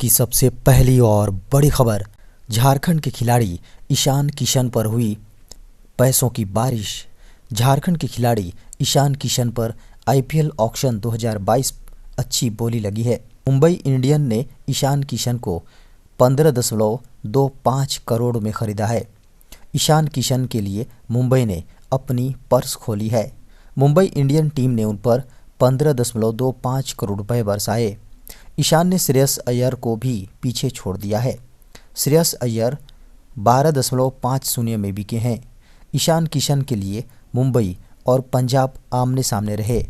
की सबसे पहली और बड़ी खबर, झारखंड के खिलाड़ी ईशान किशन पर हुई पैसों की बारिश। झारखंड के खिलाड़ी ईशान किशन पर आईपीएल ऑक्शन 2022 अच्छी बोली लगी है। मुंबई इंडियन ने ईशान किशन को 15.25 करोड़ में खरीदा है। ईशान किशन के लिए मुंबई ने अपनी पर्स खोली है। मुंबई इंडियन टीम ने उन पर 15.25 करोड़ रुपए बरसाए। ईशान ने श्रेयस अय्यर को भी पीछे छोड़ दिया है। श्रेयस अय्यर 12.50 में बिके हैं। ईशान किशन के लिए मुंबई और पंजाब आमने सामने रहे।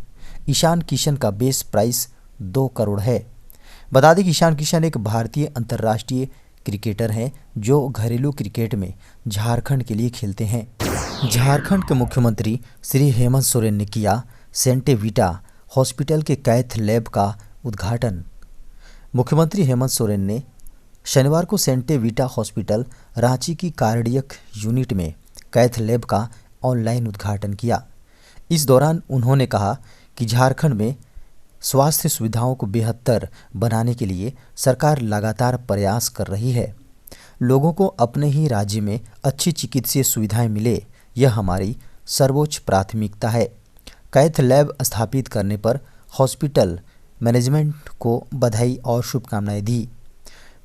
ईशान किशन का बेस प्राइस 2 करोड़ है। बता दें कि ईशान किशन एक भारतीय अंतर्राष्ट्रीय क्रिकेटर हैं जो घरेलू क्रिकेट में झारखंड के लिए खेलते हैं। झारखंड के मुख्यमंत्री श्री हेमंत सोरेन ने किया सेंटे वीटा हॉस्पिटल के कैथ लैब का उद्घाटन। मुख्यमंत्री हेमंत सोरेन ने शनिवार को सेंटे वीटा हॉस्पिटल रांची की कार्डियक यूनिट में कैथ लैब का ऑनलाइन उद्घाटन किया। इस दौरान उन्होंने कहा कि झारखंड में स्वास्थ्य सुविधाओं को बेहतर बनाने के लिए सरकार लगातार प्रयास कर रही है। लोगों को अपने ही राज्य में अच्छी चिकित्सीय सुविधाएं मिले, यह हमारी सर्वोच्च प्राथमिकता है। कैथ लैब स्थापित करने पर हॉस्पिटल मैनेजमेंट को बधाई और शुभकामनाएं दी।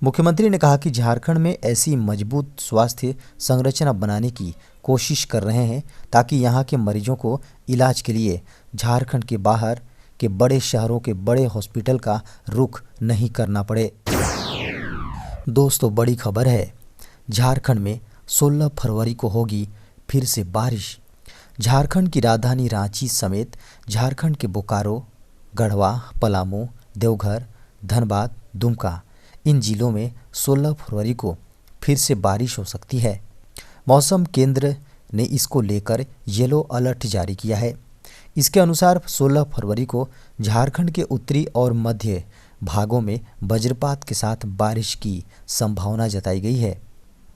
मुख्यमंत्री ने कहा कि झारखंड में ऐसी मजबूत स्वास्थ्य संरचना बनाने की कोशिश कर रहे हैं ताकि यहां के मरीजों को इलाज के लिए झारखंड के बाहर के बड़े शहरों के बड़े हॉस्पिटल का रुख नहीं करना पड़े। दोस्तों, बड़ी खबर है, झारखंड में 16 फरवरी को होगी फिर से बारिश। झारखंड की राजधानी रांची समेत झारखंड के बोकारो, गढ़वा, पलामू, देवघर, धनबाद, दुमका इन जिलों में 16 फरवरी को फिर से बारिश हो सकती है। मौसम केंद्र ने इसको लेकर येलो अलर्ट जारी किया है। इसके अनुसार 16 फरवरी को झारखंड के उत्तरी और मध्य भागों में वज्रपात के साथ बारिश की संभावना जताई गई है।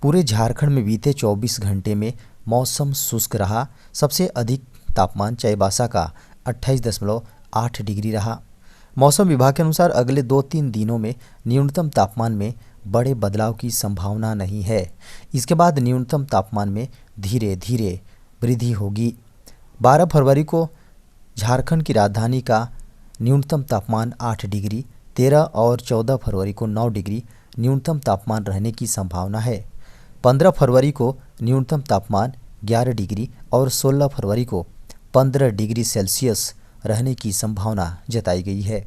पूरे झारखंड में बीते 24 घंटे में मौसम शुष्क रहा। सबसे अधिक तापमान चाईबासा का 28.8 डिग्री रहा। मौसम विभाग के अनुसार अगले 2-3 दिनों में न्यूनतम तापमान में बड़े बदलाव की संभावना नहीं है। इसके बाद न्यूनतम तापमान में धीरे धीरे वृद्धि होगी। 12 फरवरी को झारखंड की राजधानी का न्यूनतम तापमान 8 डिग्री, 13 और 14 फरवरी को 9 डिग्री न्यूनतम तापमान रहने की संभावना है। 15 फरवरी को न्यूनतम तापमान 11 डिग्री और 16 फरवरी को 15 डिग्री सेल्सियस रहने की संभावना जताई गई है।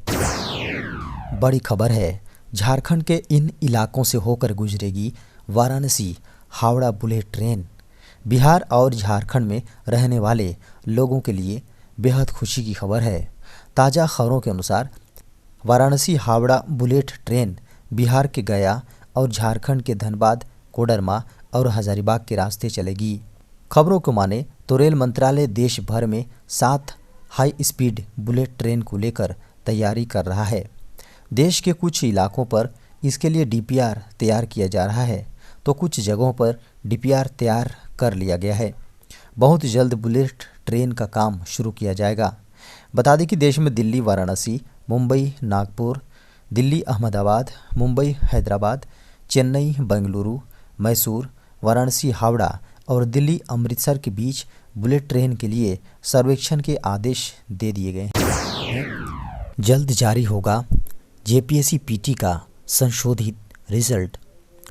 बड़ी खबर है, झारखंड के इन इलाकों से होकर गुजरेगी वाराणसी हावड़ा बुलेट ट्रेन। बिहार और झारखंड में रहने वाले लोगों के लिए बेहद खुशी की खबर है। ताज़ा खबरों के अनुसार वाराणसी हावड़ा बुलेट ट्रेन बिहार के गया और झारखंड के धनबाद, कोडरमा और हजारीबाग के रास्ते चलेगी। खबरों को माने तो रेल मंत्रालय देश भर में 7 हाई स्पीड बुलेट ट्रेन को लेकर तैयारी कर रहा है। देश के कुछ इलाकों पर इसके लिए डीपीआर तैयार किया जा रहा है, तो कुछ जगहों पर डीपीआर तैयार कर लिया गया है। बहुत जल्द बुलेट ट्रेन का काम शुरू किया जाएगा। बता दें कि देश में दिल्ली वाराणसी, मुंबई नागपुर, दिल्ली अहमदाबाद, मुंबई हैदराबाद, चेन्नई बेंगलुरु, मैसूर, वाराणसी हावड़ा और दिल्ली अमृतसर के बीच बुलेट ट्रेन के लिए सर्वेक्षण के आदेश दे दिए गए हैं। जल्द जारी होगा जेपीएससी पीटी का संशोधित रिजल्ट।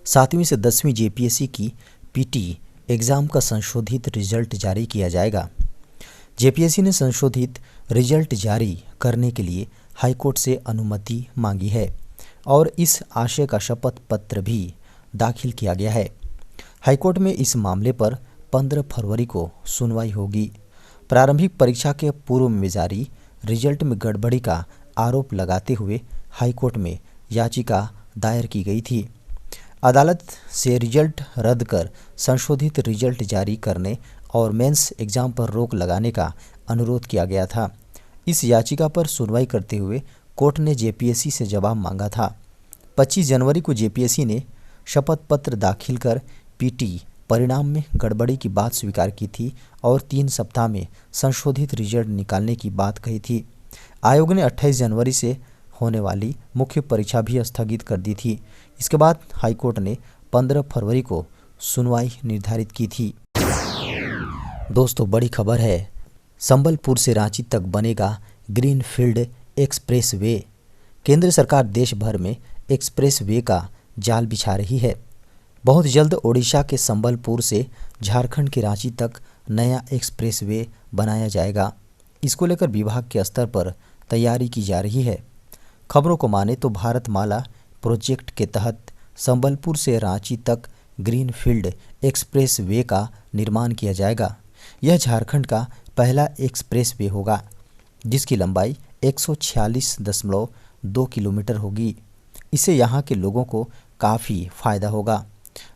7वीं से 10वीं जेपीएससी की पीटी एग्ज़ाम का संशोधित रिजल्ट जारी किया जाएगा। जेपीएससी ने संशोधित रिजल्ट जारी करने के लिए हाईकोर्ट से अनुमति मांगी है और इस आशय का शपथ पत्र भी दाखिल किया गया है। हाईकोर्ट में इस मामले पर 15 फरवरी को सुनवाई होगी। प्रारंभिक परीक्षा के पूर्व में जारी रिजल्ट में गड़बड़ी का आरोप लगाते हुए हाईकोर्ट में याचिका दायर की गई थी। अदालत से रिजल्ट रद्द कर संशोधित रिजल्ट जारी करने और मेंस एग्जाम पर रोक लगाने का अनुरोध किया गया था। इस याचिका पर सुनवाई करते हुए कोर्ट ने जेपीएससी से जवाब मांगा था। 25 जनवरी को जेपीएससी ने शपथ पत्र दाखिल कर पीटी परिणाम में गड़बड़ी की बात स्वीकार की थी और 3 सप्ताह में संशोधित रिजल्ट निकालने की बात कही थी। आयोग ने 28 जनवरी से होने वाली मुख्य परीक्षा भी स्थगित कर दी थी। इसके बाद हाईकोर्ट ने 15 फरवरी को सुनवाई निर्धारित की थी। दोस्तों, बड़ी खबर है, संबलपुर से रांची तक बनेगा ग्रीनफील्ड एक्सप्रेस वे। केंद्र सरकार देश भर में एक्सप्रेस वे का जाल बिछा रही है। बहुत जल्द ओडिशा के संबलपुर से झारखंड के रांची तक नया एक्सप्रेस वे बनाया जाएगा। इसको लेकर विभाग के स्तर पर तैयारी की जा रही है। खबरों को माने तो भारतमाला प्रोजेक्ट के तहत संबलपुर से रांची तक ग्रीनफील्ड एक्सप्रेस वे का निर्माण किया जाएगा। यह झारखंड का पहला एक्सप्रेस वे होगा जिसकी लंबाई 146.2 किलोमीटर होगी। इससे यहाँ के लोगों को काफ़ी फायदा होगा।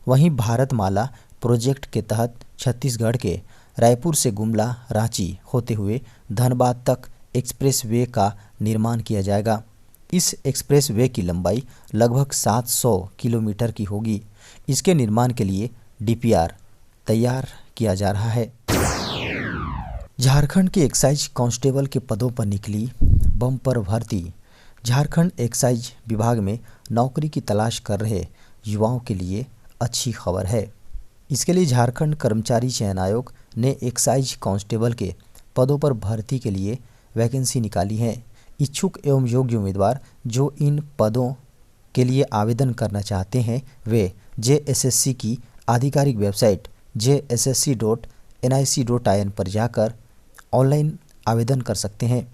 वहीं भारतमाला प्रोजेक्ट के तहत छत्तीसगढ़ के रायपुर से गुमला रांची होते हुए धनबाद तक एक्सप्रेस वे का निर्माण किया जाएगा। इस एक्सप्रेस वे की लंबाई लगभग 700 किलोमीटर की होगी। इसके निर्माण के लिए डीपीआर तैयार किया जा रहा है। झारखंड के एक्साइज कांस्टेबल के पदों पर निकली बम्पर भर्ती। झारखंड एक्साइज विभाग में नौकरी की तलाश कर रहे युवाओं के लिए अच्छी खबर है। इसके लिए झारखंड कर्मचारी चयन आयोग ने एक्साइज कांस्टेबल के पदों पर भर्ती के लिए वैकेंसी निकाली है। इच्छुक एवं योग्य उम्मीदवार जो इन पदों के लिए आवेदन करना चाहते हैं वे जेएसएससी की आधिकारिक वेबसाइट jssc.nic.in पर जाकर ऑनलाइन आवेदन कर सकते हैं।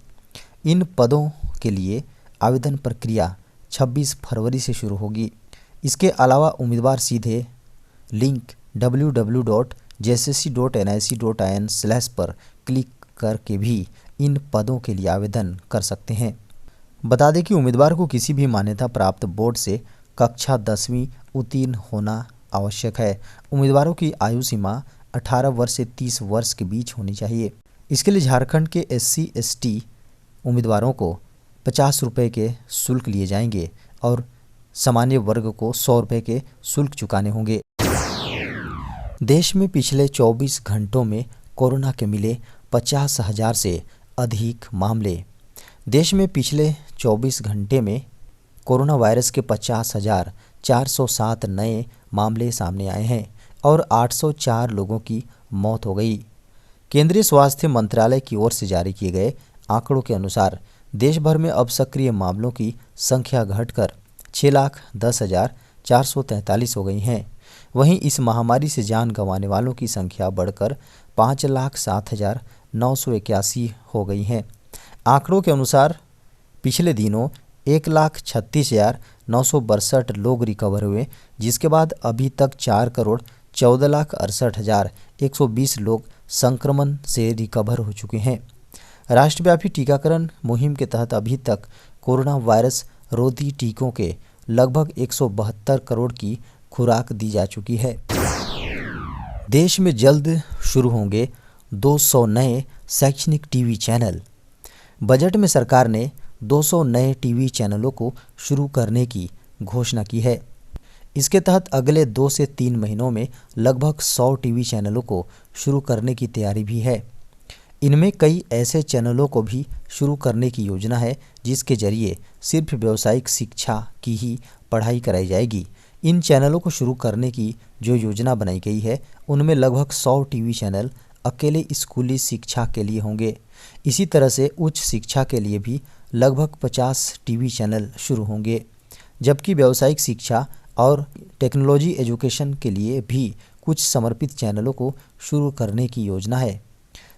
इन पदों के लिए आवेदन प्रक्रिया 26 फरवरी से शुरू होगी। इसके अलावा उम्मीदवार सीधे लिंक www.jssc.nic.in/ पर क्लिक करके भी इन पदों के लिए आवेदन कर सकते हैं। बता दें कि उम्मीदवार को किसी भी मान्यता प्राप्त बोर्ड से कक्षा 10वीं उत्तीर्ण होना आवश्यक है। उम्मीदवारों की आयु सीमा 18 वर्ष से 30 वर्ष के बीच होनी चाहिए। इसके लिए झारखंड के SC/ST उम्मीदवारों को 50 रुपये के शुल्क लिए जाएंगे और सामान्य वर्ग को 100 रुपये के शुल्क चुकाने होंगे। देश में पिछले 24 घंटों में कोरोना के मिले 50,000 से अधिक मामले। देश में पिछले 24 घंटे में कोरोना वायरस के 50,407 नए मामले सामने आए हैं और 804 लोगों की मौत हो गई। केंद्रीय स्वास्थ्य मंत्रालय की ओर से जारी किए गए आंकड़ों के अनुसार देश भर में अब सक्रिय मामलों की संख्या घटकर 6,10,443 हो गई हैं। वहीं इस महामारी से जान गंवाने वालों की संख्या बढ़कर 5,07,981 हो गई है। आंकड़ों के अनुसार पिछले दिनों 1,36,962 लोग रिकवर हुए, जिसके बाद अभी तक 4,14,68,120 लोग संक्रमण से रिकवर हो चुके हैं। राष्ट्रव्यापी टीकाकरण मुहिम के तहत अभी तक कोरोना वायरस रोधी टीकों के लगभग 172 करोड़ की खुराक दी जा चुकी है। देश में जल्द शुरू होंगे 200 नए शैक्षणिक टीवी चैनल। बजट में सरकार ने 200 नए टीवी चैनलों को शुरू करने की घोषणा की है। इसके तहत अगले 2 से 3 महीनों में लगभग 100 टीवी चैनलों को शुरू करने की तैयारी भी है। इनमें कई ऐसे चैनलों को भी शुरू करने की योजना है जिसके जरिए सिर्फ व्यावसायिक शिक्षा की ही पढ़ाई कराई जाएगी। इन चैनलों को शुरू करने की जो योजना बनाई गई है उनमें लगभग 100 टीवी चैनल अकेले स्कूली शिक्षा के लिए होंगे। इसी तरह से उच्च शिक्षा के लिए भी लगभग 50 टीवी चैनल शुरू होंगे, जबकि व्यावसायिक शिक्षा और टेक्नोलॉजी एजुकेशन के लिए भी कुछ समर्पित चैनलों को शुरू करने की योजना है।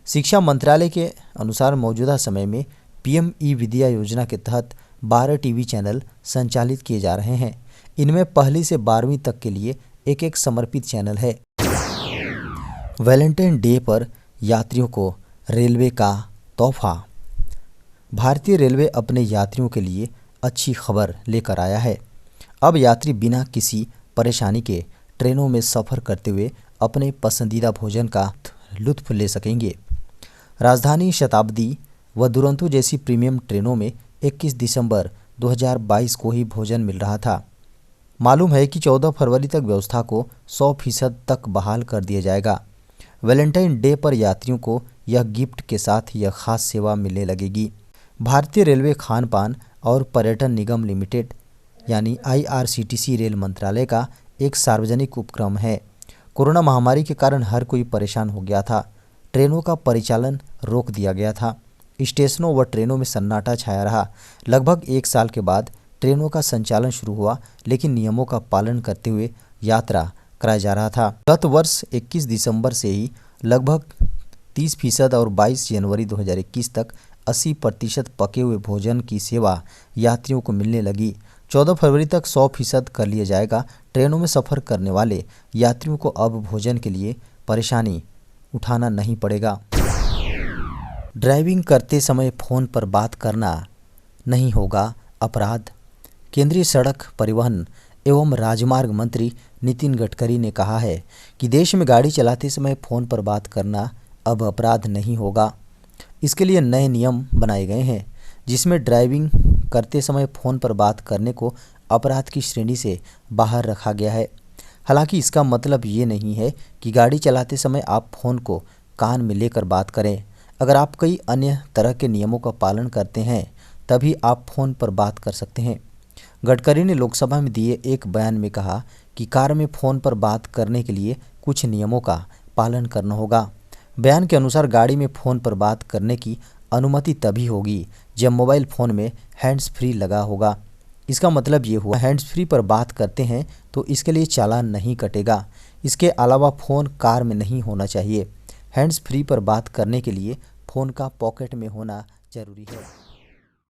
शिक्षा मंत्रालय के अनुसार मौजूदा समय में पीएम ई विद्या योजना के तहत 12 टीवी चैनल संचालित किए जा रहे हैं। इनमें पहली से 12वीं तक के लिए एक एक समर्पित चैनल है। वैलेंटाइन डे पर यात्रियों को रेलवे का तोहफा। भारतीय रेलवे अपने यात्रियों के लिए अच्छी खबर लेकर आया है। अब यात्री बिना किसी परेशानी के ट्रेनों में सफ़र करते हुए अपने पसंदीदा भोजन का लुत्फ ले सकेंगे। राजधानी, शताब्दी व दुरंतो जैसी प्रीमियम ट्रेनों में 21 दिसंबर 2022 को ही भोजन मिल रहा था। मालूम है कि 14 फरवरी तक व्यवस्था को 100% तक बहाल कर दिया जाएगा। वैलेंटाइन डे पर यात्रियों को यह गिफ्ट के साथ यह खास सेवा मिलने लगेगी। भारतीय रेलवे खान पान और पर्यटन निगम लिमिटेड यानी IRCTC रेल मंत्रालय का एक सार्वजनिक उपक्रम है। कोरोना महामारी के कारण हर कोई परेशान हो गया था। ट्रेनों का परिचालन रोक दिया गया था। स्टेशनों व ट्रेनों में सन्नाटा छाया रहा। लगभग 1 साल के बाद ट्रेनों का संचालन शुरू हुआ, लेकिन नियमों का पालन करते हुए यात्रा कराया जा रहा था। गत वर्ष 21 दिसंबर से ही लगभग 30% और 22 जनवरी 2021 तक 80% पके हुए भोजन की सेवा यात्रियों को मिलने लगी। 14 फरवरी तक 100% कर लिया जाएगा। ट्रेनों में सफ़र करने वाले यात्रियों को अब भोजन के लिए परेशानी उठाना नहीं पड़ेगा। ड्राइविंग करते समय फ़ोन पर बात करना नहीं होगा अपराध। केंद्रीय सड़क परिवहन एवं राजमार्ग मंत्री नितिन गडकरी ने कहा है कि देश में गाड़ी चलाते समय फ़ोन पर बात करना अब अपराध नहीं होगा। इसके लिए नए नियम बनाए गए हैं, जिसमें ड्राइविंग करते समय फ़ोन पर बात करने को अपराध की श्रेणी से बाहर रखा गया है। हालांकि इसका मतलब ये नहीं है कि गाड़ी चलाते समय आप फ़ोन को कान में लेकर बात करें। अगर आप कई अन्य तरह के नियमों का पालन करते हैं तभी आप फ़ोन पर बात कर सकते हैं। गडकरी ने लोकसभा में दिए एक बयान में कहा कि कार में फ़ोन पर बात करने के लिए कुछ नियमों का पालन करना होगा। बयान के अनुसार गाड़ी में फ़ोन पर बात करने की अनुमति तभी होगी जब मोबाइल फ़ोन में हैंड्स फ्री लगा होगा। इसका मतलब ये हुआ हैंड्स फ्री पर बात करते हैं तो इसके लिए चालान नहीं कटेगा। इसके अलावा फ़ोन कार में नहीं होना चाहिए। हैंड्स फ्री पर बात करने के लिए फ़ोन का पॉकेट में होना ज़रूरी है।